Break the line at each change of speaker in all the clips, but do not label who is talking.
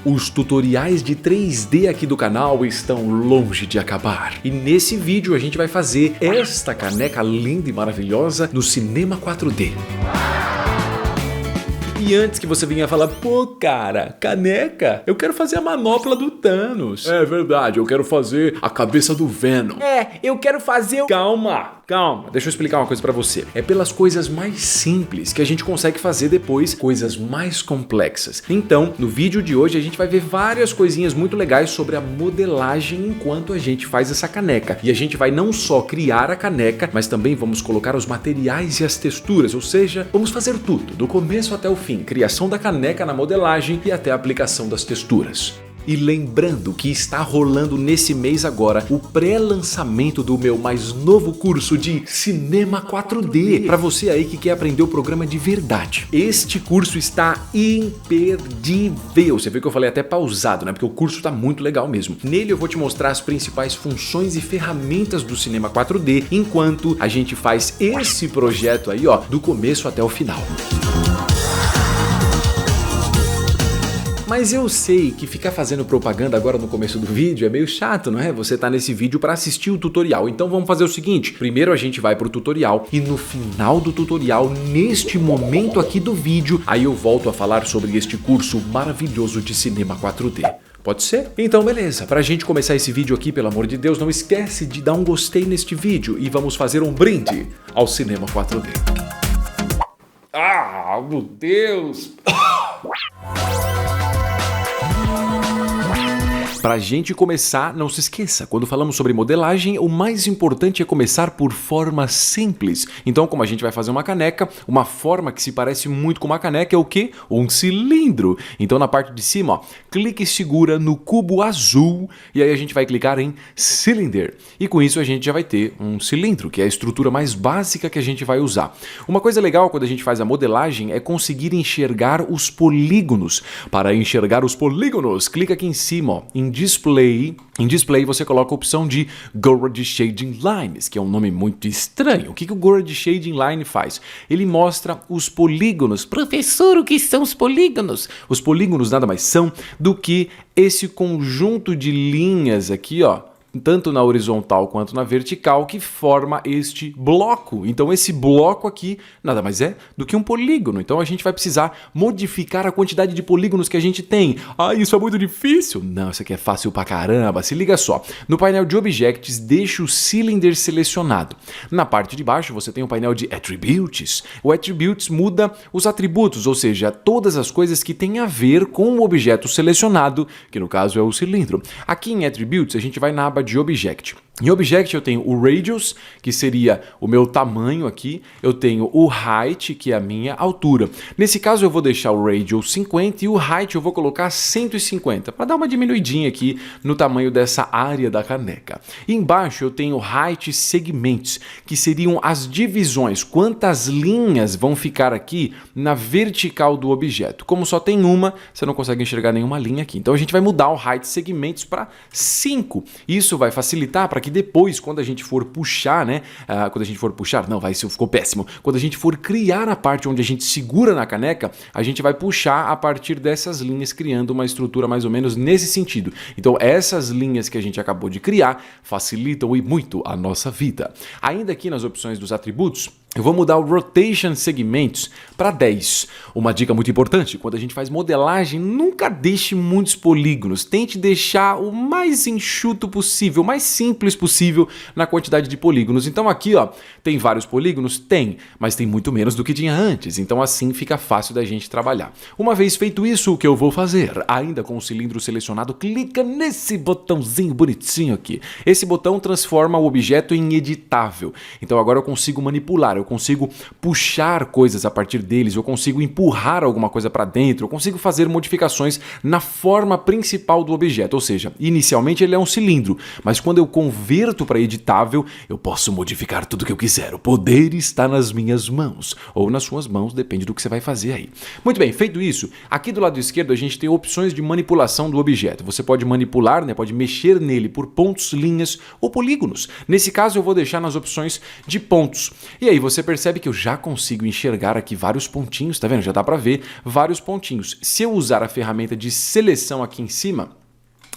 Os tutoriais de 3D aqui do canal estão longe de acabar. E nesse vídeo a gente vai fazer esta caneca linda e maravilhosa no Cinema 4D. E antes que você venha falar, pô cara, caneca, eu quero fazer a manopla do Thanos. É verdade, eu quero fazer a cabeça do Venom.
Eu quero fazer o...
Calma, deixa eu explicar uma coisa pra você. É pelas coisas mais simples que a gente consegue fazer depois coisas mais complexas. Então, no vídeo de hoje a gente vai ver várias coisinhas muito legais sobre a modelagem enquanto a gente faz essa caneca. E a gente vai não só criar a caneca, mas também vamos colocar os materiais e as texturas, ou seja, vamos fazer tudo, do começo até o fim. Criação da caneca na modelagem e até a aplicação das texturas. E lembrando que está rolando nesse mês agora o pré-lançamento do meu mais novo curso de Cinema 4D, para você aí que quer aprender o programa de verdade. Este curso está imperdível. Você viu que eu falei até pausado, né? Porque o curso está muito legal mesmo. Nele eu vou te mostrar as principais funções e ferramentas do Cinema 4D, enquanto a gente faz esse projeto aí, ó, do começo até o final. Mas eu sei que ficar fazendo propaganda agora no começo do vídeo é meio chato, não é? Você tá nesse vídeo para assistir o tutorial. Então vamos fazer o seguinte, primeiro a gente vai pro tutorial e no final do tutorial, neste momento aqui do vídeo, aí eu volto a falar sobre este curso maravilhoso de Cinema 4D. Pode ser? Então beleza, pra gente começar esse vídeo aqui, pelo amor de Deus, não esquece de dar um gostei neste vídeo e vamos fazer um brinde ao Cinema 4D. Ah, meu Deus! Pra gente começar, não se esqueça, quando falamos sobre modelagem, o mais importante é começar por formas simples. Então, como a gente vai fazer uma caneca, uma forma que se parece muito com uma caneca é o quê? Um cilindro. Então, na parte de cima, ó, clique e segura no cubo azul e aí a gente vai clicar em Cylinder. E com isso a gente já vai ter um cilindro, que é a estrutura mais básica que a gente vai usar. Uma coisa legal quando a gente faz a modelagem é conseguir enxergar os polígonos. Para enxergar os polígonos, clica aqui em cima, ó, em Display. Em Display você coloca a opção de Grid Shading Lines, que é um nome muito estranho. O que o Grid Shading Line faz? Ele mostra os polígonos. Professor, o que são os polígonos? Os polígonos nada mais são do que esse conjunto de linhas aqui, ó, tanto na horizontal quanto na vertical, que forma este bloco. Então esse bloco aqui nada mais é do que um polígono. Então a gente vai precisar modificar a quantidade de polígonos que a gente tem. Ah, isso é muito difícil? Não, isso aqui é fácil pra caramba. Se liga só. No painel de Objects, deixa o Cylinder selecionado. Na parte de baixo você tem o painel de Attributes. O Attributes muda os atributos, ou seja, todas as coisas que têm a ver com o objeto selecionado, que no caso é o cilindro. Aqui em Attributes a gente vai na aba de Object. Em Object eu tenho o Radius, que seria o meu tamanho aqui, eu tenho o Height, que é a minha altura. Nesse caso eu vou deixar o Radius 50 e o Height eu vou colocar 150, para dar uma diminuidinha aqui no tamanho dessa área da caneca. E embaixo eu tenho Height Segments, que seriam as divisões, quantas linhas vão ficar aqui na vertical do objeto. Como só tem uma, você não consegue enxergar nenhuma linha aqui. Então a gente vai mudar o Height Segments para 5. Isso vai facilitar para que depois, quando a gente for puxar, né? Isso ficou péssimo. Quando a gente for criar a parte onde a gente segura na caneca, a gente vai puxar a partir dessas linhas, criando uma estrutura mais ou menos nesse sentido. Então, essas linhas que a gente acabou de criar facilitam e muito a nossa vida. Ainda aqui nas opções dos atributos, eu vou mudar o Rotation Segments para 10. Uma dica muito importante, quando a gente faz modelagem, nunca deixe muitos polígonos. Tente deixar o mais enxuto possível, o mais simples possível na quantidade de polígonos. Então aqui, ó, tem vários polígonos? Tem, mas tem muito menos do que tinha antes. Então assim fica fácil da gente trabalhar. Uma vez feito isso, o que eu vou fazer? Ainda com o cilindro selecionado, clica nesse botãozinho bonitinho aqui. Esse botão transforma o objeto em editável. Então agora eu consigo manipular, eu consigo puxar coisas a partir deles, eu consigo empurrar alguma coisa para dentro, eu consigo fazer modificações na forma principal do objeto, ou seja, inicialmente ele é um cilindro, mas quando eu converto para editável, eu posso modificar tudo que eu quiser. O poder está nas minhas mãos, ou nas suas mãos, depende do que você vai fazer aí. Muito bem, feito isso, aqui do lado esquerdo a gente tem opções de manipulação do objeto. Você pode manipular, né, pode mexer nele por pontos, linhas ou polígonos. Nesse caso eu vou deixar nas opções de pontos. E aí você você percebe que eu já consigo enxergar aqui vários pontinhos, tá vendo? Já dá para ver vários pontinhos. Se eu usar a ferramenta de seleção aqui em cima,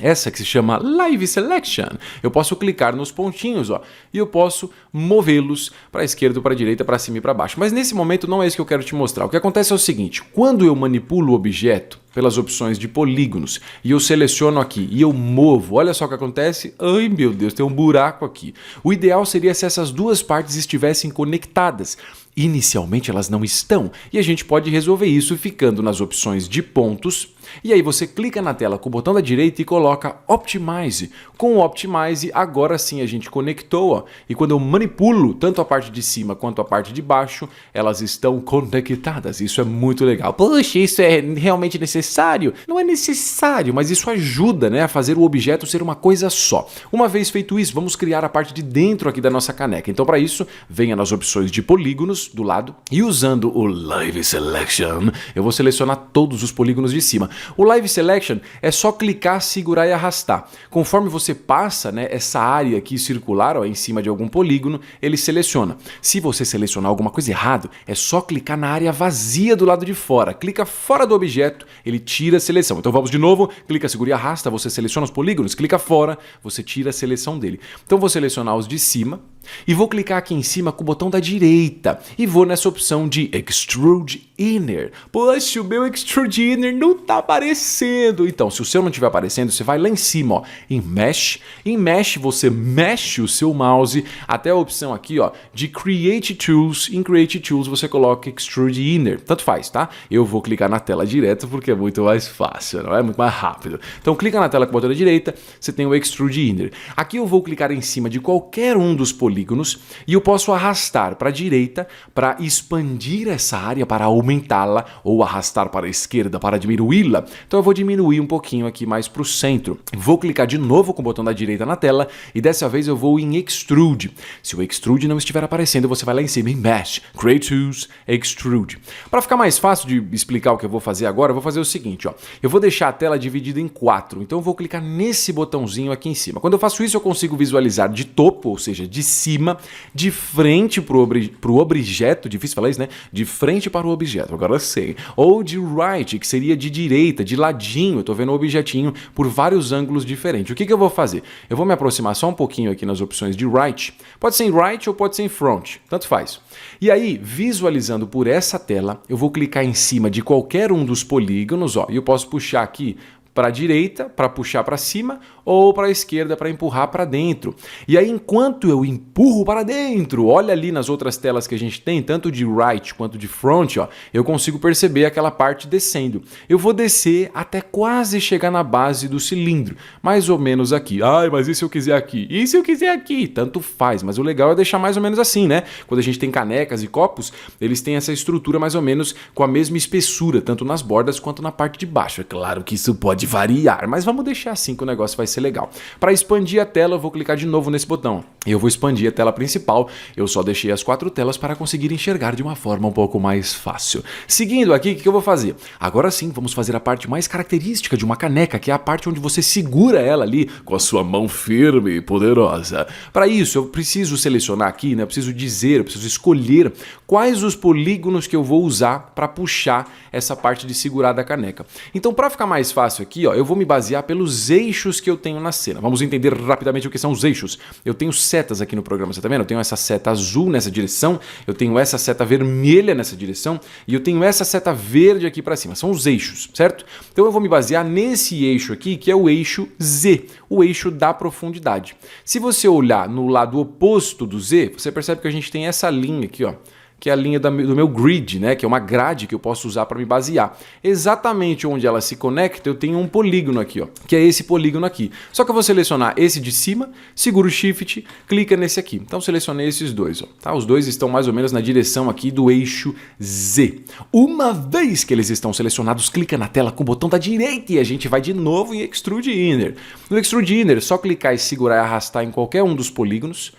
essa que se chama Live Selection, eu posso clicar nos pontinhos, ó, e eu posso movê-los para a esquerda, para a direita, para cima e para baixo. Mas nesse momento não é isso que eu quero te mostrar. O que acontece é o seguinte: quando eu manipulo o objeto pelas opções de polígonos e eu seleciono aqui e eu movo, olha só o que acontece. Ai meu Deus, tem um buraco aqui. O ideal seria se essas duas partes estivessem conectadas. Inicialmente elas não estão, e a gente pode resolver isso ficando nas opções de pontos, e aí você clica na tela com o botão da direita e coloca Optimize. Com o Optimize, agora sim a gente conectou, ó, e quando eu manipulo tanto a parte de cima quanto a parte de baixo, elas estão conectadas. Isso é muito legal. Poxa, isso é realmente necessário? Não é necessário, mas isso ajuda, né, a fazer o objeto ser uma coisa só. Uma vez feito isso, vamos criar a parte de dentro aqui da nossa caneca. Então para isso, venha nas opções de polígonos do lado e usando o Live Selection, eu vou selecionar todos os polígonos de cima. O Live Selection é só clicar, segurar e arrastar. Conforme você passa, né, essa área aqui circular, ó, em cima de algum polígono, ele seleciona. Se você selecionar alguma coisa errado, é só clicar na área vazia do lado de fora. Clica fora do objeto, ele tira a seleção. Então vamos de novo, clica, segura e arrasta, você seleciona os polígonos, clica fora, você tira a seleção dele. Então vou selecionar os de cima e vou clicar aqui em cima com o botão da direita e vou nessa opção de Extrude Inner. Poxa, o meu Extrude Inner não está aparecendo. Então, se o seu não estiver aparecendo, você vai lá em cima, ó, em Mesh. Em Mesh, você mexe o seu mouse até a opção aqui, ó, de Create Tools. Em Create Tools, você coloca Extrude Inner. Tanto faz, tá? Eu vou clicar na tela direto porque é muito mais fácil, não é? Muito mais rápido. Então, clica na tela com o botão da direita, você tem o Extrude Inner. Aqui eu vou clicar em cima de qualquer um dos polígonos e eu posso arrastar para a direita para expandir essa área, para aumentá-la, ou arrastar para a esquerda para diminuí-la. Então eu vou diminuir um pouquinho aqui mais para o centro. Vou clicar de novo com o botão da direita na tela e dessa vez eu vou em Extrude. Se o Extrude não estiver aparecendo, você vai lá em cima em Mesh, Create Tools, Extrude. Para ficar mais fácil de explicar o que eu vou fazer agora, eu vou fazer o seguinte, ó. Eu vou deixar a tela dividida em 4, então eu vou clicar nesse botãozinho aqui em cima. Quando eu faço isso, eu consigo visualizar de topo, ou seja, de cima, de frente para o objeto, difícil falar isso, né? De frente para o objeto, agora eu sei. Ou de right, que seria de direita, de ladinho, eu tô vendo o objetinho por vários ângulos diferentes. O que eu vou fazer? Eu vou me aproximar só um pouquinho aqui nas opções de right, pode ser em right ou pode ser em front, tanto faz. E aí, visualizando por essa tela, eu vou clicar em cima de qualquer um dos polígonos, ó, e eu posso puxar aqui para a direita, para puxar para cima, ou para a esquerda para empurrar para dentro. E aí, enquanto eu empurro para dentro, olha ali nas outras telas que a gente tem, tanto de right quanto de front, ó, eu consigo perceber aquela parte descendo. Eu vou descer até quase chegar na base do cilindro, mais ou menos aqui. Ai, mas e se eu quiser aqui? E se eu quiser aqui? Tanto faz, mas o legal é deixar mais ou menos assim, né? Quando a gente tem canecas e copos, eles têm essa estrutura mais ou menos com a mesma espessura, tanto nas bordas quanto na parte de baixo. É claro que isso pode variar, mas vamos deixar assim que o negócio vai ser legal. Para expandir a tela, eu vou clicar de novo nesse botão. Eu vou expandir a tela principal. Eu só deixei as 4 telas para conseguir enxergar de uma forma um pouco mais fácil. Seguindo aqui, o que eu vou fazer? Agora sim, vamos fazer a parte mais característica de uma caneca, que é a parte onde você segura ela ali com a sua mão firme e poderosa. Para isso, eu preciso selecionar aqui, né? Eu preciso dizer, eu preciso escolher quais os polígonos que eu vou usar para puxar essa parte de segurar da caneca. Então, para ficar mais fácil aqui, ó, eu vou me basear pelos eixos que eu tenho na cena. Vamos entender rapidamente o que são os eixos. Eu tenho setas aqui no programa, você tá vendo? Eu tenho essa seta azul nessa direção, eu tenho essa seta vermelha nessa direção e eu tenho essa seta verde aqui para cima. São os eixos, certo? Então eu vou me basear nesse eixo aqui, que é o eixo Z, o eixo da profundidade. Se você olhar no lado oposto do Z, você percebe que a gente tem essa linha aqui, ó, que é a linha do meu grid, né? Que é uma grade que eu posso usar para me basear. Exatamente onde ela se conecta, eu tenho um polígono aqui, ó, que é esse polígono aqui. Só que eu vou selecionar esse de cima, seguro o Shift, clica nesse aqui. Então selecionei esses dois, ó, tá? Os dois estão mais ou menos na direção aqui do eixo Z. Uma vez que eles estão selecionados, clica na tela com o botão da direita e a gente vai de novo em Extrude Inner. No Extrude Inner, é só clicar e segurar e arrastar em qualquer um dos polígonos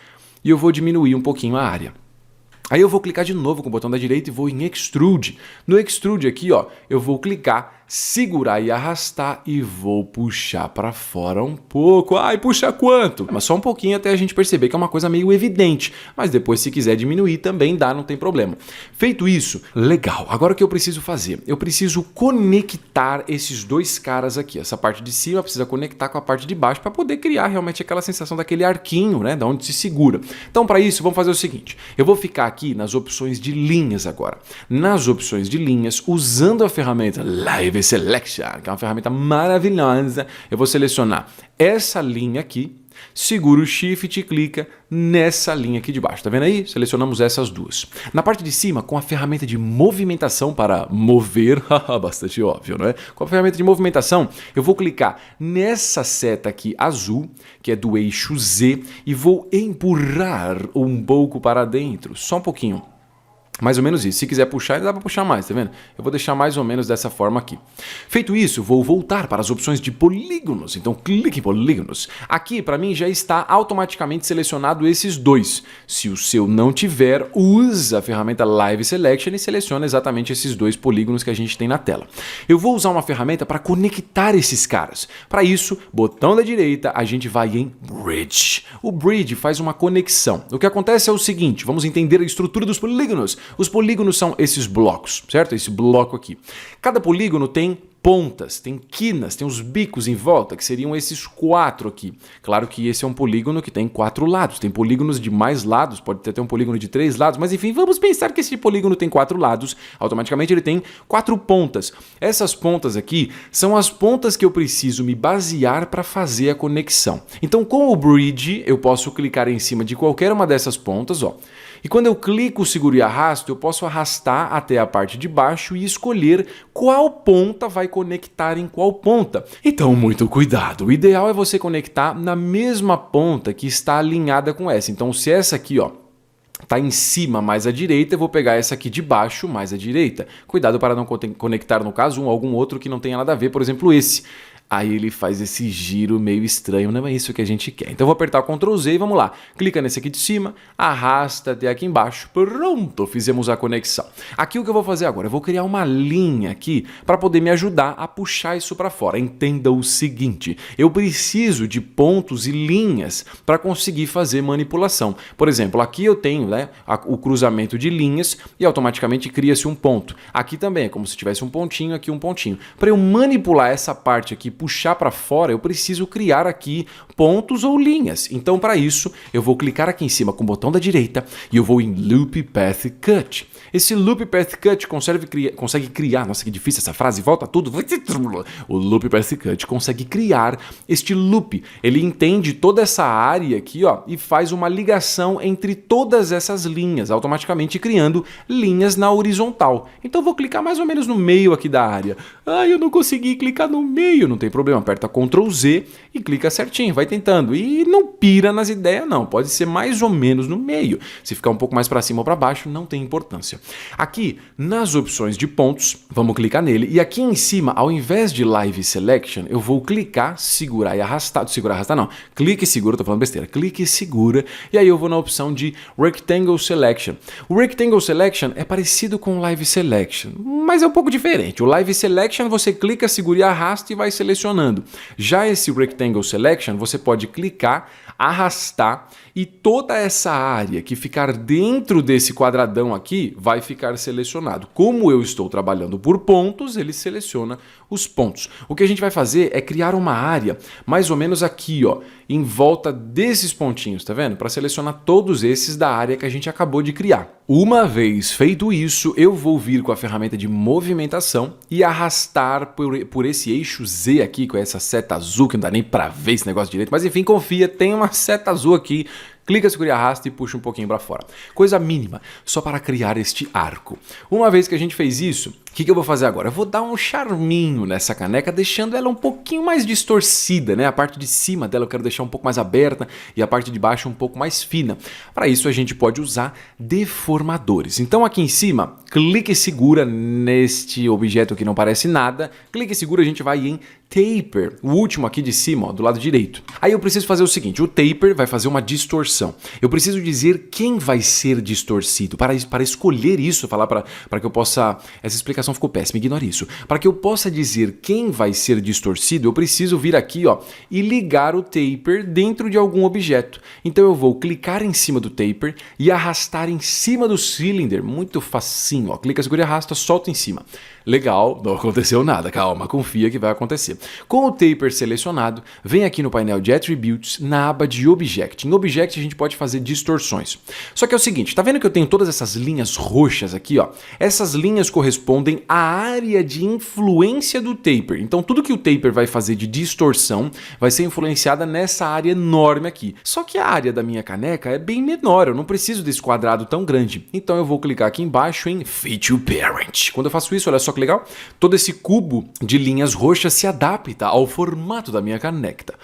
e eu vou diminuir um pouquinho a área. Aí eu vou clicar de novo com o botão da direita e vou em Extrude. No Extrude aqui, ó, eu vou clicar, segurar e arrastar e vou puxar para fora um pouco. Ai, puxa quanto? Mas só um pouquinho até a gente perceber que é uma coisa meio evidente. Mas depois, se quiser diminuir, também dá, não tem problema. Feito isso, legal. Agora o que eu preciso fazer? Eu preciso conectar esses dois caras aqui. Essa parte de cima precisa conectar com a parte de baixo para poder criar realmente aquela sensação daquele arquinho, né? Da onde se segura. Então, para isso, vamos fazer o seguinte. Eu vou ficar aqui nas opções de linhas agora. Nas opções de linhas, usando a ferramenta Live Selection, que é uma ferramenta maravilhosa, eu vou selecionar essa linha aqui, segura o Shift e clica nessa linha aqui de baixo. Tá vendo aí? Selecionamos essas duas. Na parte de cima, com a ferramenta de movimentação para mover, bastante óbvio, não é? Com a ferramenta de movimentação, eu vou clicar nessa seta aqui azul, que é do eixo Z, e vou empurrar um pouco para dentro, só um pouquinho. Mais ou menos isso. Se quiser puxar, dá para puxar mais, tá vendo? Eu vou deixar mais ou menos dessa forma aqui. Feito isso, vou voltar para as opções de polígonos. Então, clique em polígonos. Aqui, para mim, já está automaticamente selecionado esses dois. Se o seu não tiver, usa a ferramenta Live Selection e seleciona exatamente esses dois polígonos que a gente tem na tela. Eu vou usar uma ferramenta para conectar esses caras. Para isso, botão da direita, a gente vai em Bridge. O Bridge faz uma conexão. O que acontece é o seguinte, vamos entender a estrutura dos polígonos. Os polígonos são esses blocos, certo? Esse bloco aqui. Cada polígono tem pontas, tem quinas, tem os bicos em volta, que seriam esses 4 aqui. Claro que esse é um polígono que tem 4 lados. Tem polígonos de mais lados, pode ter até um polígono de 3 lados, mas enfim, vamos pensar que esse polígono tem 4 lados. Automaticamente ele tem 4 pontas. Essas pontas aqui são as pontas que eu preciso me basear para fazer a conexão. Então, com o Bridge, eu posso clicar em cima de qualquer uma dessas pontas, ó. E quando eu clico, seguro e arrasto, eu posso arrastar até a parte de baixo e escolher qual ponta vai conectar em qual ponta. Então, muito cuidado. O ideal é você conectar na mesma ponta que está alinhada com essa. Então, se essa aqui, ó, tá em cima mais à direita, eu vou pegar essa aqui de baixo mais à direita. Cuidado para não conectar, no caso, algum outro que não tenha nada a ver, por exemplo, esse. Aí ele faz esse giro meio estranho, não é isso que a gente quer. Então eu vou apertar o Ctrl Z e vamos lá. Clica nesse aqui de cima, arrasta até aqui embaixo. Pronto, fizemos a conexão. Aqui o que eu vou fazer agora? Eu vou criar uma linha aqui para poder me ajudar a puxar isso para fora. Entenda o seguinte, eu preciso de pontos e linhas para conseguir fazer manipulação. Por exemplo, aqui eu tenho, né, o cruzamento de linhas e automaticamente cria-se um ponto. Aqui também é como se tivesse um pontinho, aqui um pontinho. Para eu manipular essa parte aqui, puxar para fora, eu preciso criar aqui pontos ou linhas. Então, para isso, eu vou clicar aqui em cima com o botão da direita e eu vou em Loop Path Cut. Esse Loop Path Cut consegue criar, nossa que difícil essa frase, volta tudo. O Loop Path Cut consegue criar este loop. Ele entende toda essa área aqui, ó, e faz uma ligação entre todas essas linhas, automaticamente criando linhas na horizontal. Então, eu vou clicar mais ou menos no meio aqui da área. Ah, eu não consegui clicar no meio, não tem problema, aperta Ctrl Z e clica certinho, vai tentando. E não pira nas ideias não, pode ser mais ou menos no meio. Se ficar um pouco mais para cima ou para baixo, não tem importância. Aqui, nas opções de pontos, vamos clicar nele. E aqui em cima, ao invés de Live Selection, eu vou clicar, segurar e arrastar. Segurar e arrastar não, clique e segura, tô falando besteira. Clique e segura, e aí eu vou na opção de Rectangle Selection. O Rectangle Selection é parecido com o Live Selection, mas é um pouco diferente. O Live Selection, você clica, segura e arrasta e vai selecionando. Já esse Rectangle Selection, você pode clicar, arrastar e toda essa área que ficar dentro desse quadradão aqui vai ficar selecionado. Como eu estou trabalhando por pontos, ele seleciona os pontos. O que a gente vai fazer é criar uma área mais ou menos aqui, ó, em volta desses pontinhos, tá vendo? Para selecionar todos esses da área que a gente acabou de criar. Uma vez feito isso, eu vou vir com a ferramenta de movimentação e arrastar por esse eixo Z aqui, com essa seta azul, que não dá nem para ver esse negócio direito, mas enfim, confia, tem uma seta azul aqui. Clica, segura e arrasta e puxa um pouquinho para fora. Coisa mínima, só para criar este arco. Uma vez que a gente fez isso, o que eu vou fazer agora? Eu vou dar um charminho nessa caneca, deixando ela um pouquinho mais distorcida, né? A parte de cima dela eu quero deixar um pouco mais aberta e a parte de baixo um pouco mais fina. Para isso a gente pode usar deformadores. Então aqui em cima, clique e segura neste objeto que não parece nada. Clique e segura, a gente vai em Taper, o último aqui de cima, ó, do lado direito. Aí eu preciso fazer o seguinte, o Taper vai fazer uma distorção distorção. Eu preciso dizer quem vai ser distorcido. Para escolher isso, falar para que eu possa... Essa explicação ficou péssima, ignore isso. Para que eu possa dizer quem vai ser distorcido, eu preciso vir aqui, ó, e ligar o taper dentro de algum objeto. Então eu vou clicar em cima do taper e arrastar em cima do cylinder. Muito facinho, ó. Clica, segura e arrasta, solta em cima. Legal, não aconteceu nada, calma, confia que vai acontecer. Com o taper selecionado, vem aqui no painel de Attributes, na aba de Object. Em Object a gente pode fazer distorções. Só que é o seguinte, tá vendo que eu tenho todas essas linhas roxas aqui, ó? Essas linhas correspondem à área de influência do taper. Então tudo que o taper vai fazer de distorção vai ser influenciada nessa área enorme aqui. Só que a área da minha caneca é bem menor, eu não preciso desse quadrado tão grande. Então eu vou clicar aqui embaixo em Feature Parent. Quando eu faço isso, olha só que legal, todo esse cubo de linhas roxas se adapta ao formato da minha caneca.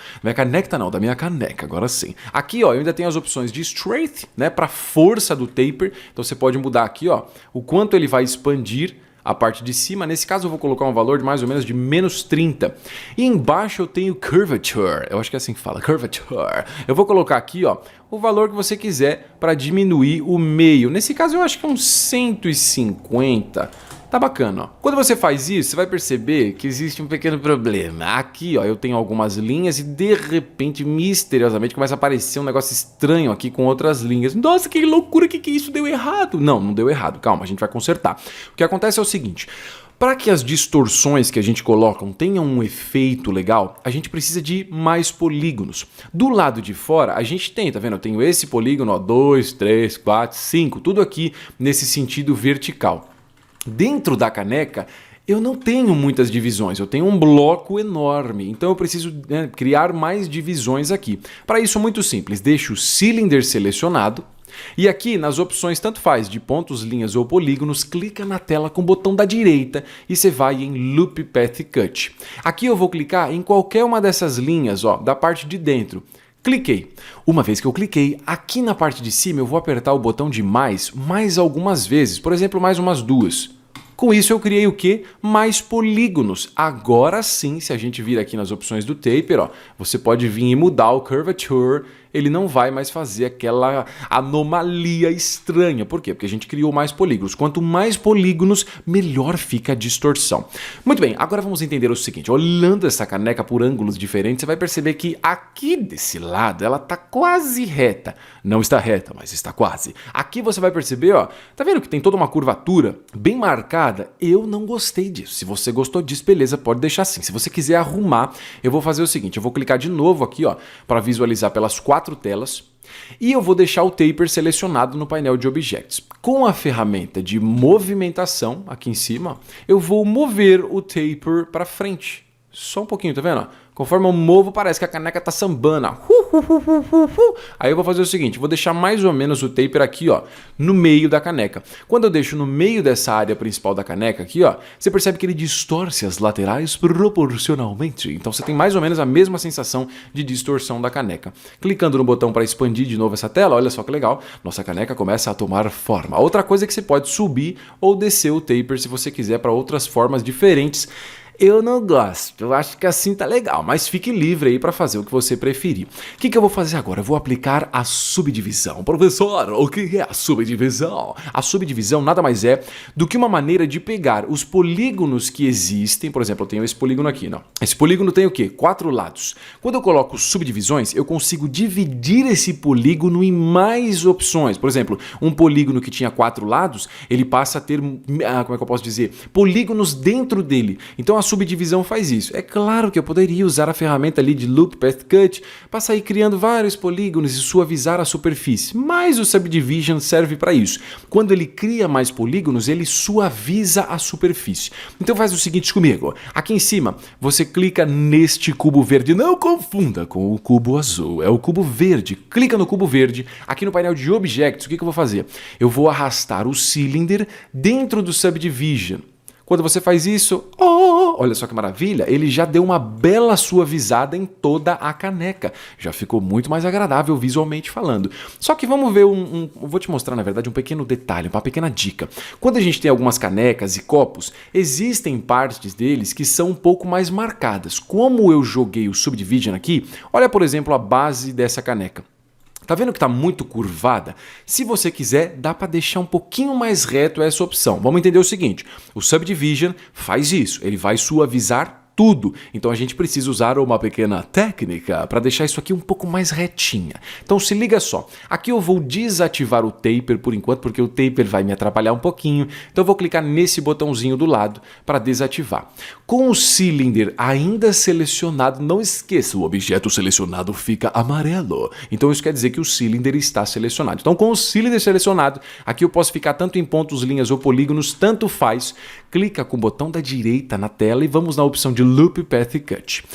Da minha caneca, agora sim. Aqui, ó, eu ainda tenho as opções de Strength, né, para força do taper. Então você pode mudar aqui, ó, o quanto ele vai expandir a parte de cima. Nesse caso eu vou colocar um valor de mais ou menos de menos 30. E embaixo eu tenho Curvature, eu acho que é assim que fala, Curvature. Eu vou colocar aqui, ó, o valor que você quiser para diminuir o meio. Nesse caso eu acho que é uns 150. Tá bacana, ó. Quando você faz isso, você vai perceber que existe um pequeno problema. Aqui, ó, eu tenho algumas linhas e de repente, misteriosamente, começa a aparecer um negócio estranho aqui com outras linhas. Nossa, que loucura, que isso deu errado? Não deu errado, calma, a gente vai consertar. O que acontece é o seguinte... Para que as distorções que a gente coloca tenham um efeito legal, a gente precisa de mais polígonos. Do lado de fora, a gente tem, tá vendo? Eu tenho esse polígono, ó, 2, 3, 4, 5, tudo aqui nesse sentido vertical. Dentro da caneca, eu não tenho muitas divisões, eu tenho um bloco enorme, então eu preciso, né, criar mais divisões aqui. Para isso, muito simples, deixo o cylinder selecionado e aqui nas opções tanto faz de pontos, linhas ou polígonos, clica na tela com o botão da direita e você vai em Loop Path Cut. Aqui eu vou clicar em qualquer uma dessas linhas, ó, da parte de dentro. Cliquei. Uma vez que eu cliquei, aqui na parte de cima eu vou apertar o botão de mais algumas vezes, por exemplo, mais umas 2. Com isso eu criei o quê? Mais polígonos. Agora sim, se a gente vir aqui nas opções do taper, ó, você pode vir e mudar o curvature, ele não vai mais fazer aquela anomalia estranha. Por quê? Porque a gente criou mais polígonos. Quanto mais polígonos, melhor fica a distorção. Muito bem, agora vamos entender o seguinte. Olhando essa caneca por ângulos diferentes, você vai perceber que aqui desse lado ela está quase reta. Não está reta, mas está quase. Aqui você vai perceber, ó, tá vendo que tem toda uma curvatura bem marcada? Eu não gostei disso. Se você gostou disso, beleza, pode deixar assim. Se você quiser arrumar, eu vou fazer o seguinte, eu vou clicar de novo aqui, ó, para visualizar pelas 4 telas e eu vou deixar o taper selecionado no painel de Objects. Com a ferramenta de movimentação aqui em cima, eu vou mover o taper para frente. Só um pouquinho, tá vendo? Conforme eu movo, parece que a caneca tá sambando. Aí eu vou fazer o seguinte, vou deixar mais ou menos o taper aqui, ó, no meio da caneca. Quando eu deixo no meio dessa área principal da caneca aqui, ó, você percebe que ele distorce as laterais proporcionalmente. Então você tem mais ou menos a mesma sensação de distorção da caneca. Clicando no botão para expandir de novo essa tela, olha só que legal, nossa caneca começa a tomar forma. Outra coisa é que você pode subir ou descer o taper se você quiser para outras formas diferentes. Eu não gosto, eu acho que assim tá legal, mas fique livre aí para fazer o que você preferir. O que eu vou fazer agora? Eu vou aplicar a subdivisão. Professor, o que é a subdivisão? A subdivisão nada mais é do que uma maneira de pegar os polígonos que existem. Por exemplo, eu tenho esse polígono aqui, não? Esse polígono tem o quê? 4 lados. Quando eu coloco subdivisões, eu consigo dividir esse polígono em mais opções. Por exemplo, um polígono que tinha 4 lados, ele passa a ter, como é que eu posso dizer? Polígonos dentro dele. Então a subdivisão faz isso. É claro que eu poderia usar a ferramenta ali de Loop Path Cut para sair criando vários polígonos e suavizar a superfície, mas o Subdivision serve para isso. Quando ele cria mais polígonos, ele suaviza a superfície. Então faz o seguinte comigo. Aqui em cima, você clica neste cubo verde. Não confunda com o cubo azul, é o cubo verde. Clica no cubo verde. Aqui no painel de Objects, o que eu vou fazer? Eu vou arrastar o cylinder dentro do Subdivision. Quando você faz isso, olha só que maravilha, ele já deu uma bela suavizada em toda a caneca. Já ficou muito mais agradável visualmente falando. Só que vamos ver vou te mostrar na verdade um pequeno detalhe, uma pequena dica. Quando a gente tem algumas canecas e copos, existem partes deles que são um pouco mais marcadas. Como eu joguei o Subdivision aqui, olha por exemplo a base dessa caneca. Tá vendo que tá muito curvada? Se você quiser, dá para deixar um pouquinho mais reto essa opção. Vamos entender o seguinte, o Subdivision faz isso, ele vai suavizar tudo. Então a gente precisa usar uma pequena técnica para deixar isso aqui um pouco mais retinha. Então se liga só, aqui eu vou desativar o taper por enquanto, porque o taper vai me atrapalhar um pouquinho. Então eu vou clicar nesse botãozinho do lado para desativar. Com o cylinder ainda selecionado, não esqueça, o objeto selecionado fica amarelo. Então isso quer dizer que o cylinder está selecionado. Então com o cylinder selecionado, aqui eu posso ficar tanto em pontos, linhas ou polígonos, tanto faz. Clica com o botão da direita na tela e vamos na opção de Loop Path Cut.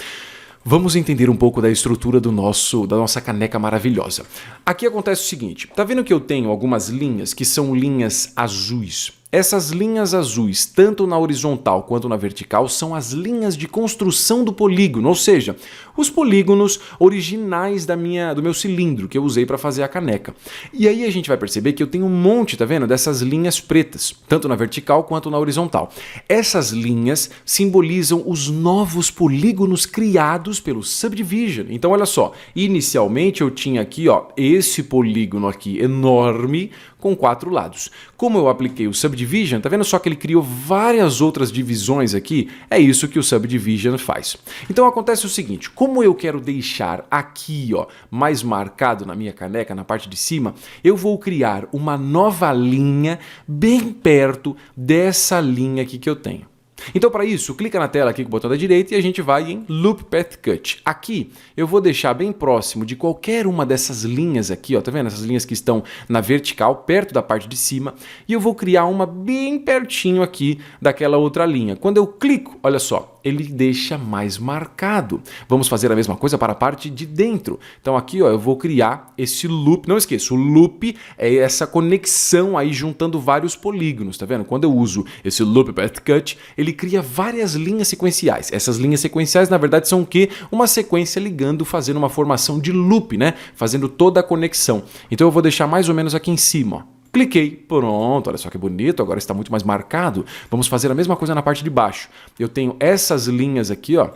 Vamos entender um pouco da estrutura da nossa caneca maravilhosa. Aqui acontece o seguinte, tá vendo que eu tenho algumas linhas que são linhas azuis? Essas linhas azuis, tanto na horizontal quanto na vertical, são as linhas de construção do polígono, ou seja, os polígonos originais do meu cilindro que eu usei para fazer a caneca. E aí a gente vai perceber que eu tenho um monte, tá vendo, dessas linhas pretas, tanto na vertical quanto na horizontal. Essas linhas simbolizam os novos polígonos criados pelo Subdivision. Então olha só, inicialmente eu tinha aqui, ó, esse polígono aqui enorme com 4 lados. Como eu apliquei o Subdivision, tá vendo só que ele criou várias outras divisões aqui? É isso que o Subdivision faz. Então acontece o seguinte, como eu quero deixar aqui, ó, mais marcado na minha caneca, na parte de cima, eu vou criar uma nova linha bem perto dessa linha aqui que eu tenho. Então para isso, clica na tela aqui com o botão da direita e a gente vai em Loop Path Cut. Aqui eu vou deixar bem próximo de qualquer uma dessas linhas aqui, ó, tá vendo? Essas linhas que estão na vertical, perto da parte de cima, e eu vou criar uma bem pertinho aqui daquela outra linha. Quando eu clico, olha só, ele deixa mais marcado. Vamos fazer a mesma coisa para a parte de dentro. Então aqui, ó, eu vou criar esse loop. Não esqueça, o loop é essa conexão aí juntando vários polígonos, tá vendo? Quando eu uso esse Loop Path Cut, ele cria várias linhas sequenciais. Essas linhas sequenciais, na verdade, são o quê? Uma sequência ligando, fazendo uma formação de loop, né? Fazendo toda a conexão. Então eu vou deixar mais ou menos aqui em cima, ó. Cliquei, pronto, olha só que bonito, agora está muito mais marcado. Vamos fazer a mesma coisa na parte de baixo. Eu tenho essas linhas aqui, ó,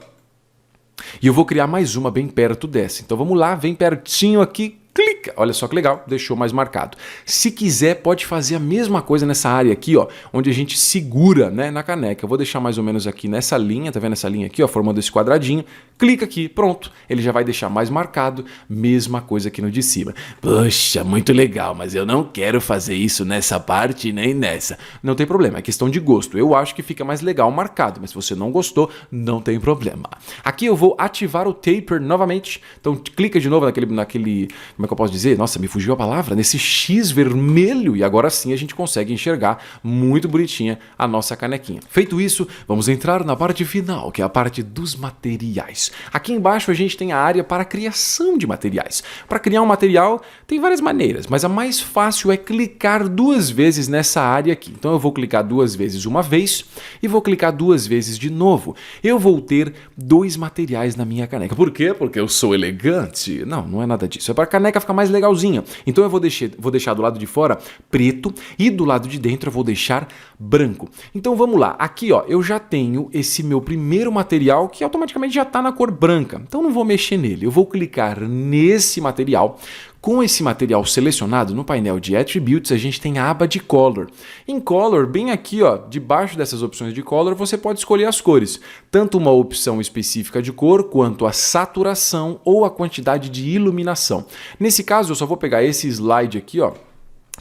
e eu vou criar mais uma bem perto dessa. Então vamos lá, vem pertinho aqui, clica, olha só que legal, deixou mais marcado. Se quiser, pode fazer a mesma coisa nessa área aqui, ó, onde a gente segura, né, na caneca. Eu vou deixar mais ou menos aqui nessa linha, tá vendo essa linha aqui, ó, formando esse quadradinho. Clica aqui, pronto, ele já vai deixar mais marcado, mesma coisa aqui no de cima. Poxa, muito legal, mas eu não quero fazer isso nessa parte nem nessa. Não tem problema, é questão de gosto. Eu acho que fica mais legal marcado, mas se você não gostou, não tem problema. Aqui eu vou ativar o taper novamente, então clica de novo naquele como é que eu posso dizer? Nossa, me fugiu a palavra, nesse X vermelho, e agora sim a gente consegue enxergar muito bonitinha a nossa canequinha. Feito isso, vamos entrar na parte final, que é a parte dos materiais. Aqui embaixo a gente tem a área para a criação de materiais. Para criar um material tem várias maneiras, mas a mais fácil é clicar 2 vezes nessa área aqui. Então eu vou clicar 2 vezes uma vez e vou clicar 2 vezes de novo. Eu vou ter 2 materiais na minha caneca. Por quê? Porque eu sou elegante? Não, não é nada disso. É para a caneca ficar mais legalzinha. Então eu vou deixar do lado de fora preto e do lado de dentro eu vou deixar branco. Então vamos lá. Aqui, ó, eu já tenho esse meu primeiro material que automaticamente já está na cor branca. Então não vou mexer nele. Eu vou clicar nesse material. Com esse material selecionado no painel de Attributes, a gente tem a aba de Color. Em Color, bem aqui, ó, debaixo dessas opções de Color, você pode escolher as cores. Tanto uma opção específica de cor, quanto a saturação ou a quantidade de iluminação. Nesse caso, eu só vou pegar esse slide aqui, ó,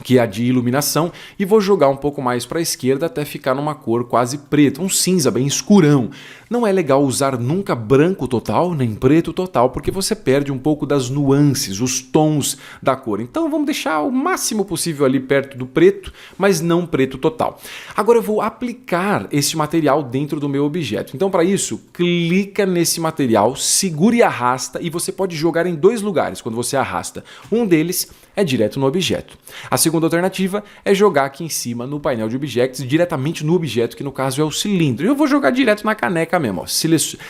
que é a de iluminação, e vou jogar um pouco mais para a esquerda até ficar numa cor quase preta, um cinza bem escurão. Não é legal usar nunca branco total, nem preto total, porque você perde um pouco das nuances, os tons da cor. Então vamos deixar o máximo possível ali perto do preto, mas não preto total. Agora eu vou aplicar esse material dentro do meu objeto. Então para isso, clica nesse material, segura e arrasta, e você pode jogar em 2 lugares quando você arrasta. Um deles é direto no objeto. A segunda alternativa é jogar aqui em cima no painel de objetos, diretamente no objeto, que no caso é o cilindro. Eu vou jogar direto na caneca mesmo, ó.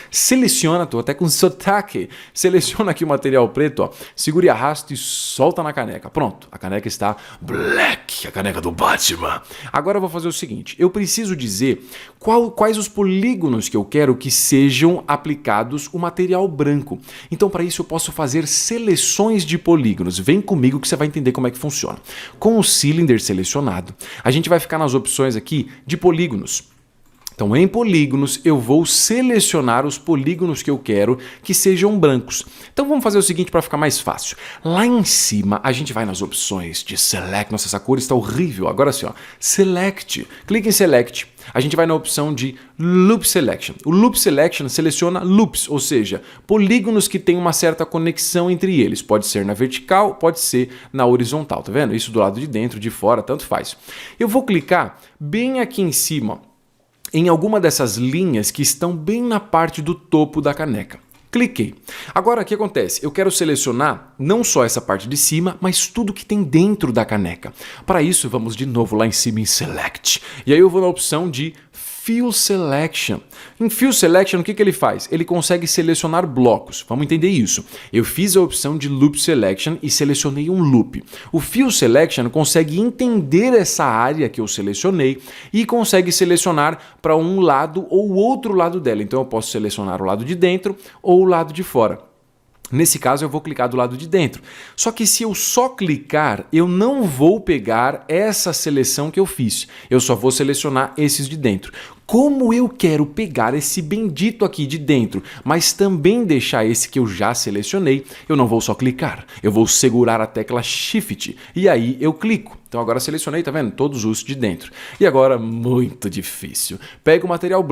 Seleciona, tô até com sotaque, seleciona aqui o material preto, ó, segura e arrasta e solta na caneca. Pronto, a caneca está black, a caneca do Batman. Agora eu vou fazer o seguinte, eu preciso dizer quais os polígonos que eu quero que sejam aplicados o material branco. Então para isso eu posso fazer seleções de polígonos. Vem comigo que você vai entender como é que funciona. Com o cylinder selecionado, a gente vai ficar nas opções aqui de polígonos. Então, em polígonos, eu vou selecionar os polígonos que eu quero que sejam brancos. Então, vamos fazer o seguinte para ficar mais fácil. Lá em cima, a gente vai nas opções de Select. Nossa, essa cor está horrível. Agora sim, ó, Select. Clique em Select. A gente vai na opção de Loop Selection. O Loop Selection seleciona loops, ou seja, polígonos que têm uma certa conexão entre eles. Pode ser na vertical, pode ser na horizontal. Tá vendo? Isso do lado de dentro, de fora, tanto faz. Eu vou clicar bem aqui em cima, em alguma dessas linhas que estão bem na parte do topo da caneca. Cliquei. Agora o que acontece? Eu quero selecionar não só essa parte de cima, mas tudo que tem dentro da caneca. Para isso, vamos de novo lá em cima em Select. E aí eu vou na opção de Fill Selection. Em Fill Selection, o que ele faz? Ele consegue selecionar blocos. Vamos entender isso. Eu fiz a opção de Loop Selection e selecionei um loop. O Fill Selection consegue entender essa área que eu selecionei e consegue selecionar para um lado ou outro lado dela. Então eu posso selecionar o lado de dentro ou o lado de fora. Nesse caso eu vou clicar do lado de dentro. Só que se eu só clicar, eu não vou pegar essa seleção que eu fiz. Eu só vou selecionar esses de dentro. Como eu quero pegar esse bendito aqui de dentro, mas também deixar esse que eu já selecionei, eu não vou só clicar. Eu vou segurar a tecla Shift e aí eu clico. Então agora selecionei, tá vendo? Todos os de dentro. E agora, muito difícil. Pega o material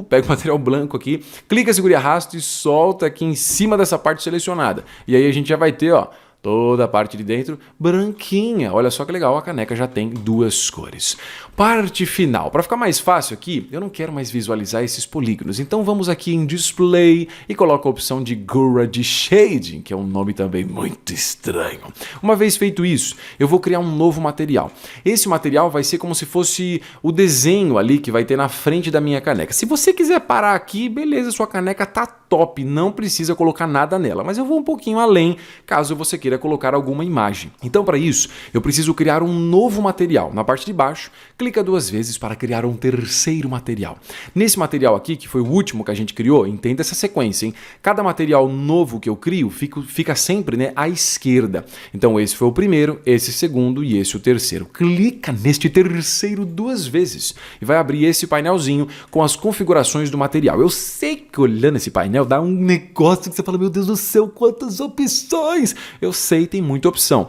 pega o material branco aqui, clica, segura e arrasta e solta aqui em cima dessa parte selecionada. E aí a gente já vai ter, ó, toda a parte de dentro branquinha. Olha só que legal, a caneca já tem duas cores. Parte final. Para ficar mais fácil aqui, eu não quero mais visualizar esses polígonos. Então vamos aqui em Display e coloco a opção de Garage Shading, que é um nome também muito estranho. Uma vez feito isso, eu vou criar um novo material. Esse material vai ser como se fosse o desenho ali que vai ter na frente da minha caneca. Se você quiser parar aqui, beleza, sua caneca tá top, não precisa colocar nada nela. Mas eu vou um pouquinho além, caso você queira colocar alguma imagem. Então, para isso, eu preciso criar um novo material. Na parte de baixo, clica duas vezes para criar um terceiro material. Nesse material aqui, que foi o último que a gente criou, entenda essa sequência, hein? Cada material novo que eu crio fica sempre, né, à esquerda. Então, esse foi o primeiro, esse segundo e esse o terceiro. Clica neste terceiro duas vezes e vai abrir esse painelzinho com as configurações do material. Eu sei que olhando esse painel dá um negócio que você fala, meu Deus do céu, quantas opções! Eu sei, tem muita opção.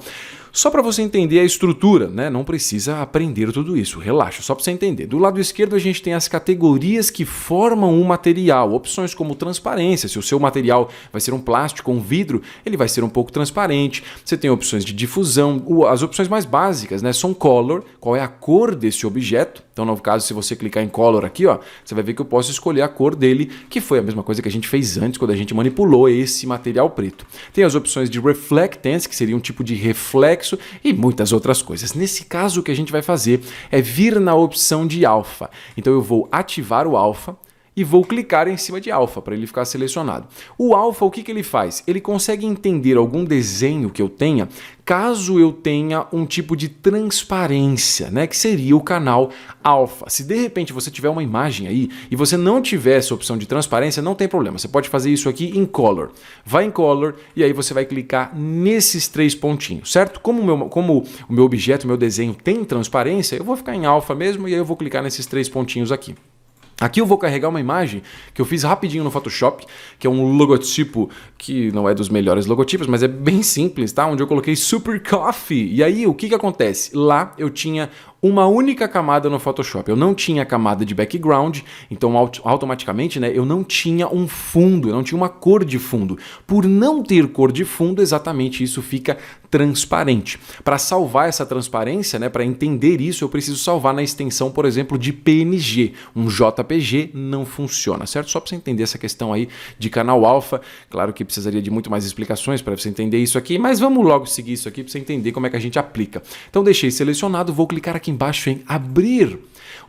Só para você entender a estrutura, né? Não precisa aprender tudo isso, relaxa, só para você entender. Do lado esquerdo a gente tem as categorias que formam o material, opções como transparência, se o seu material vai ser um plástico ou um vidro, ele vai ser um pouco transparente. Você tem opções de difusão, as opções mais básicas, né? São color, qual é a cor desse objeto. Então, no caso, se você clicar em color aqui, ó, você vai ver que eu posso escolher a cor dele, que foi a mesma coisa que a gente fez antes, quando a gente manipulou esse material preto. Tem as opções de reflectance, que seria um tipo de reflexo, e muitas outras coisas. Nesse caso, o que a gente vai fazer é vir na opção de alfa. Então, eu vou ativar o alfa e vou clicar em cima de alfa para ele ficar selecionado. O alfa, o que ele faz? Ele consegue entender algum desenho que eu tenha, caso eu tenha um tipo de transparência, né, que seria o canal alfa. Se de repente você tiver uma imagem aí e você não tiver essa opção de transparência, não tem problema. Você pode fazer isso aqui em color. Vai em color e aí você vai clicar nesses três pontinhos, certo? Como o meu objeto, o meu desenho tem transparência, eu vou ficar em alfa mesmo e aí eu vou clicar nesses três pontinhos aqui. Aqui eu vou carregar uma imagem que eu fiz rapidinho no Photoshop, que é um logotipo que não é dos melhores logotipos, mas é bem simples, tá? Onde eu coloquei Super Coffee. E aí o que acontece? Lá eu tinha uma única camada no Photoshop. Eu não tinha camada de background, então automaticamente, né, eu não tinha um fundo, eu não tinha uma cor de fundo. Por não ter cor de fundo, exatamente isso fica transparente. Para salvar essa transparência, né, para entender isso, eu preciso salvar na extensão, por exemplo, de PNG. Um JPG não funciona, certo? Só para você entender essa questão aí de canal alfa. Claro que precisaria de muito mais explicações para você entender isso aqui, mas vamos logo seguir isso aqui para você entender como é que a gente aplica. Então deixei selecionado, vou clicar aqui embaixo em abrir.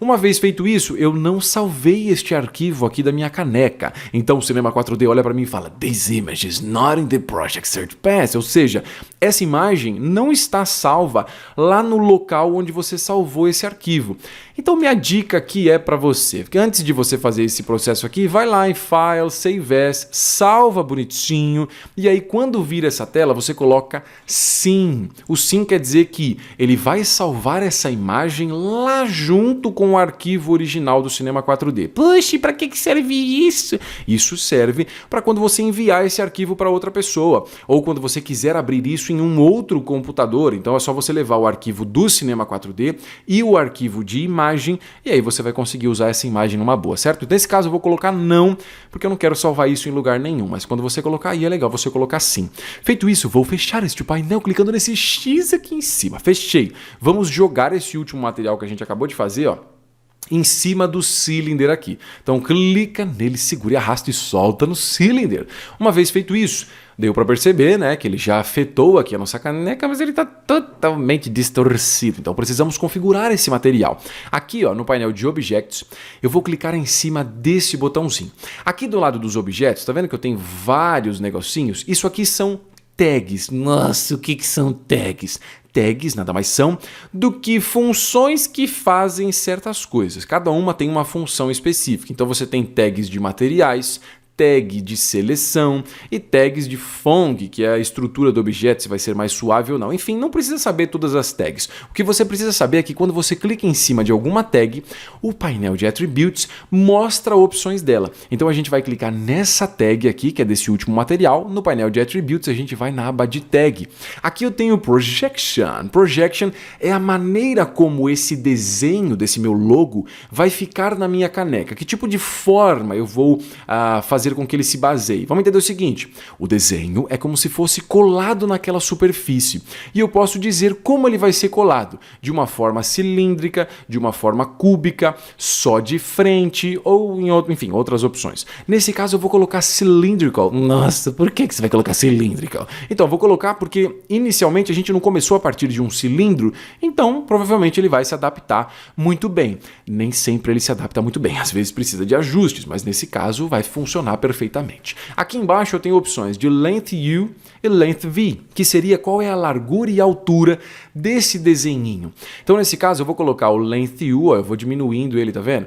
Uma vez feito isso, eu não salvei este arquivo aqui da minha caneca. Então o Cinema 4D olha para mim e fala: "This image is not in the project search path", ou seja, essa imagem não está salva lá no local onde você salvou esse arquivo. Então minha dica aqui é para você, porque antes de você fazer esse processo aqui, vai lá em File, Save As, salva bonitinho, e aí quando vir essa tela, você coloca sim. O sim quer dizer que ele vai salvar essa imagem lá junto com o arquivo original do Cinema 4D. Puxa, para que serve isso? Isso serve para quando você enviar esse arquivo para outra pessoa, ou quando você quiser abrir isso em um outro computador. Então é só você levar o arquivo do Cinema 4D e o arquivo de imagem, e aí você vai conseguir usar essa imagem numa boa, certo? Nesse caso eu vou colocar não, porque eu não quero salvar isso em lugar nenhum, mas quando você colocar aí é legal você colocar sim. Feito isso, vou fechar este painel clicando nesse X aqui em cima. Fechei. Vamos jogar esse último material que a gente acabou de fazer, ó, em cima do cylinder aqui. Então clica nele, segura e arrasta e solta no cylinder. Uma vez feito isso, deu para perceber, né, que ele já afetou aqui a nossa caneca, mas ele está totalmente distorcido. Então precisamos configurar esse material. Aqui, ó, no painel de objetos, eu vou clicar em cima desse botãozinho. Aqui do lado dos objetos, tá vendo que eu tenho vários negocinhos? Isso aqui são tags. Nossa, o que são tags? Tags nada mais são do que funções que fazem certas coisas. Cada uma tem uma função específica. Então você tem tags de materiais, tag de seleção e tags de Phong, que é a estrutura do objeto, se vai ser mais suave ou não. Enfim, não precisa saber todas as tags. O que você precisa saber é que quando você clica em cima de alguma tag, o painel de Attributes mostra opções dela. Então a gente vai clicar nessa tag aqui, que é desse último material. No painel de Attributes a gente vai na aba de tag. Aqui eu tenho Projection. Projection é a maneira como esse desenho desse meu logo vai ficar na minha caneca. Que tipo de forma eu vou fazer com que ele se baseie. Vamos entender o seguinte: o desenho é como se fosse colado naquela superfície. E eu posso dizer como ele vai ser colado. De uma forma cilíndrica, de uma forma cúbica, só de frente ou enfim, outras opções. Nesse caso eu vou colocar cylindrical. Nossa, por que você vai colocar cylindrical? Então, eu vou colocar porque inicialmente a gente não começou a partir de um cilindro, então provavelmente ele vai se adaptar muito bem. Nem sempre ele se adapta muito bem, às vezes precisa de ajustes, mas nesse caso vai funcionar perfeitamente. Aqui embaixo eu tenho opções de Length U e Length V, que seria qual é a largura e altura desse desenhinho. Então nesse caso eu vou colocar o Length U, ó, eu vou diminuindo ele, tá vendo?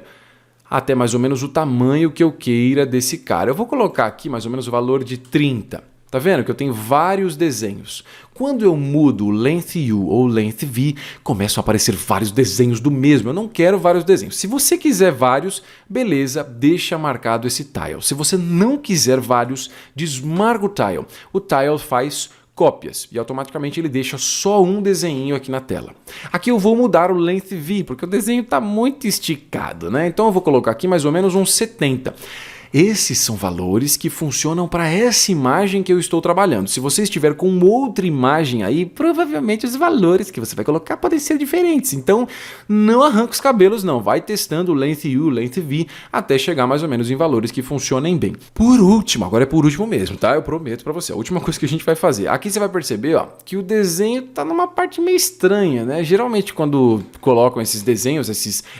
Até mais ou menos o tamanho que eu queira desse cara. Eu vou colocar aqui mais ou menos o valor de 30. Tá vendo que eu tenho vários desenhos? Quando eu mudo o Length U ou Length V, começam a aparecer vários desenhos do mesmo. Eu não quero vários desenhos. Se você quiser vários, beleza, deixa marcado esse tile. Se você não quiser vários, desmarca o tile. O tile faz cópias e automaticamente ele deixa só um desenho aqui na tela. Aqui eu vou mudar o Length V, porque o desenho está muito esticado, né? Então eu vou colocar aqui mais ou menos uns 70. Esses são valores que funcionam para essa imagem que eu estou trabalhando. Se você estiver com outra imagem aí, provavelmente os valores que você vai colocar podem ser diferentes. Então, não arranca os cabelos não. Vai testando o Length U, Length V, até chegar mais ou menos em valores que funcionem bem. Por último, agora é por último mesmo, tá? Eu prometo para você. A última coisa que a gente vai fazer. Aqui você vai perceber, ó, que o desenho tá numa parte meio estranha, né? Geralmente quando colocam esses desenhos,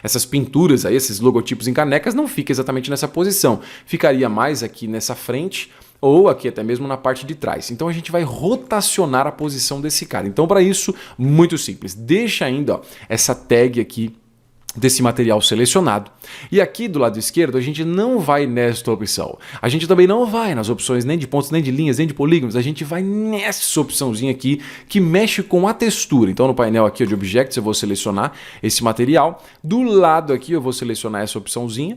essas pinturas aí, esses logotipos em canecas, não fica exatamente nessa posição. Ficaria mais aqui nessa frente ou aqui até mesmo na parte de trás. Então a gente vai rotacionar a posição desse cara. Então para isso, muito simples. Deixa ainda, ó, essa tag aqui desse material selecionado. E aqui do lado esquerdo a gente não vai nesta opção. A gente também não vai nas opções nem de pontos, nem de linhas, nem de polígonos. A gente vai nessa opçãozinha aqui que mexe com a textura. Então no painel aqui de Objects eu vou selecionar esse material. Do lado aqui eu vou selecionar essa opçãozinha.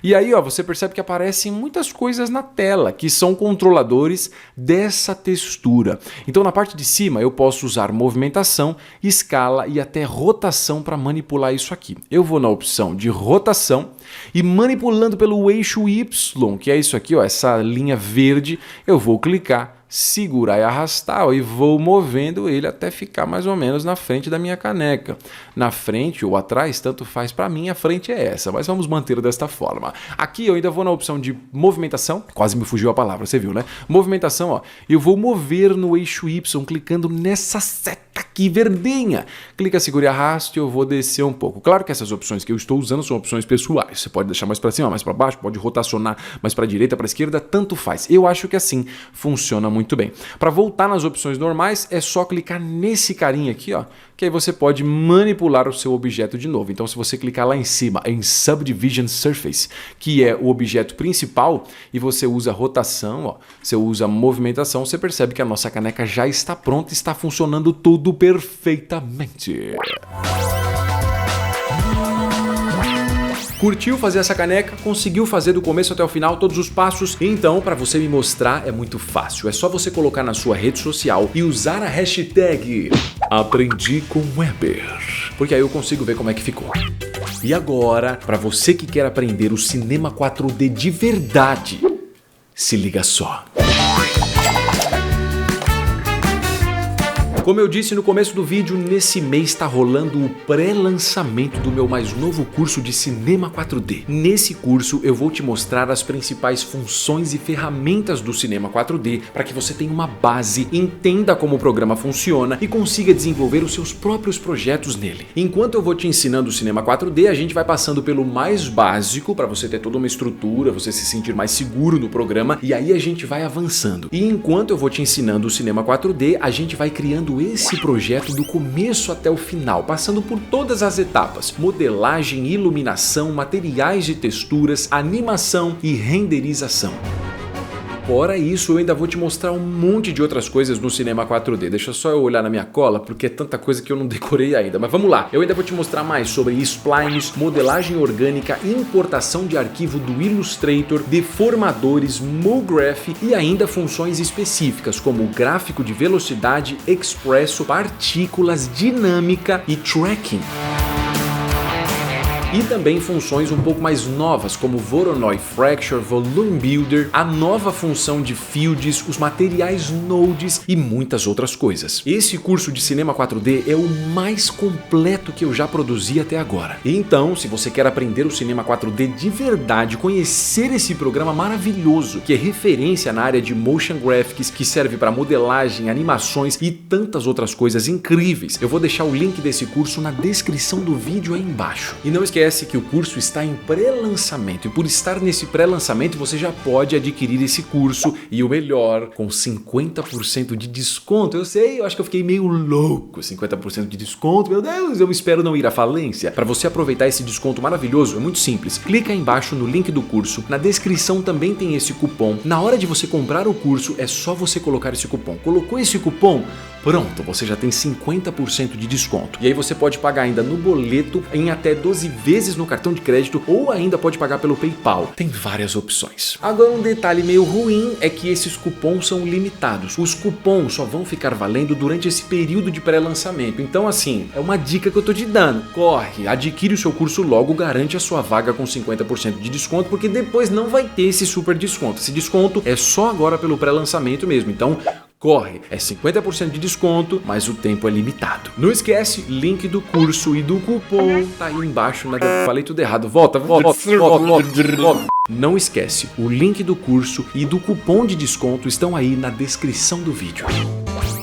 E aí, ó, você percebe que aparecem muitas coisas na tela, que são controladores dessa textura. Então, na parte de cima, eu posso usar movimentação, escala e até rotação para manipular isso aqui. Eu vou na opção de rotação e manipulando pelo eixo Y, que é isso aqui, ó, essa linha verde, eu vou clicar, segurar e arrastar, ó, e vou movendo ele até ficar mais ou menos na frente da minha caneca. Na frente ou atrás, tanto faz para mim, a frente é essa, mas vamos manter desta forma. Aqui eu ainda vou na opção de movimentação, quase me fugiu a palavra, você viu, né? Movimentação, ó, eu vou mover no eixo Y, clicando nessa seta aqui verdinha. Clica, segura e arraste, eu vou descer um pouco. Claro que essas opções que eu estou usando são opções pessoais. Você pode deixar mais para cima, mais para baixo, pode rotacionar mais para direita, para esquerda, tanto faz. Eu acho que assim funciona muito bem. Para voltar nas opções normais, é só clicar nesse carinha aqui, ó, que aí você pode manipular o seu objeto de novo. Então, se você clicar lá em cima em Subdivision Surface, que é o objeto principal, e você usa rotação, ó, você usa movimentação, você percebe que a nossa caneca já está pronta e está funcionando tudo perfeitamente. Curtiu fazer essa caneca? Conseguiu fazer do começo até o final todos os passos? Então, para você me mostrar é muito fácil. É só você colocar na sua rede social e usar a hashtag Aprendi com Weber, porque aí eu consigo ver como é que ficou. E agora, para você que quer aprender o cinema 4D de verdade, se liga só. Como eu disse no começo do vídeo, nesse mês está rolando o pré-lançamento do meu mais novo curso de Cinema 4D. Nesse curso eu vou te mostrar as principais funções e ferramentas do Cinema 4D para que você tenha uma base, entenda como o programa funciona e consiga desenvolver os seus próprios projetos nele. Enquanto eu vou te ensinando o Cinema 4D, a gente vai passando pelo mais básico para você ter toda uma estrutura, você se sentir mais seguro no programa, e aí a gente vai avançando. E enquanto eu vou te ensinando o Cinema 4D, a gente vai criando esse projeto do começo até o final, passando por todas as etapas: modelagem, iluminação, materiais de texturas, animação e renderização. Fora isso, eu ainda vou te mostrar um monte de outras coisas no Cinema 4D. Deixa só eu olhar na minha cola, porque é tanta coisa que eu não decorei ainda. Mas vamos lá, eu ainda vou te mostrar mais sobre splines, modelagem orgânica, importação de arquivo do Illustrator, deformadores, MoGraph e ainda funções específicas como gráfico de velocidade, expresso, partículas, dinâmica e tracking. E também funções um pouco mais novas, como Voronoi Fracture, Volume Builder, a nova função de fields, os materiais nodes e muitas outras coisas. Esse curso de Cinema 4D é o mais completo que eu já produzi até agora. Então, se você quer aprender o Cinema 4D de verdade, conhecer esse programa maravilhoso, que é referência na área de Motion Graphics, que serve para modelagem, animações e tantas outras coisas incríveis, eu vou deixar o link desse curso na descrição do vídeo aí embaixo. E não esquece que o curso está em pré-lançamento e por estar nesse pré-lançamento você já pode adquirir esse curso e o melhor, com 50% de desconto. Eu sei, eu acho que eu fiquei meio louco, 50% de desconto, meu Deus, eu espero não ir à falência. Para você aproveitar esse desconto maravilhoso, é muito simples. Clica aí embaixo no link do curso, na descrição também tem esse cupom. Na hora de você comprar o curso, é só você colocar esse cupom. Colocou esse cupom? Pronto, você já tem 50% de desconto. E aí você pode pagar ainda no boleto, em até 12 vezes no cartão de crédito, ou ainda pode pagar pelo PayPal. Tem várias opções. Agora, um detalhe meio ruim é que esses cupons são limitados. Os cupons só vão ficar valendo durante esse período de pré-lançamento. Então, assim, é uma dica que eu tô te dando. Corre, adquire o seu curso logo, garante a sua vaga com 50% de desconto, porque depois não vai ter esse super desconto. Esse desconto é só agora pelo pré-lançamento mesmo. Então, corre, é 50% de desconto, mas o tempo é limitado. Não esquece, link do curso e do cupom tá aí embaixo. Falei tudo errado. Volta. Não esquece, o link do curso e do cupom de desconto estão aí na descrição do vídeo.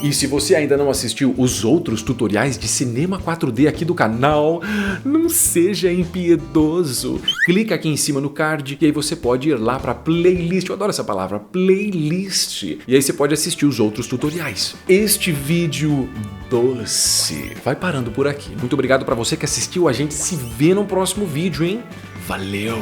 E se você ainda não assistiu os outros tutoriais de Cinema 4D aqui do canal, não seja impiedoso. Clica aqui em cima no card e aí você pode ir lá para playlist. Eu adoro essa palavra, playlist. E aí você pode assistir os outros tutoriais. Este vídeo doce vai parando por aqui. Muito obrigado para você que assistiu. A gente se vê no próximo vídeo, hein? Valeu!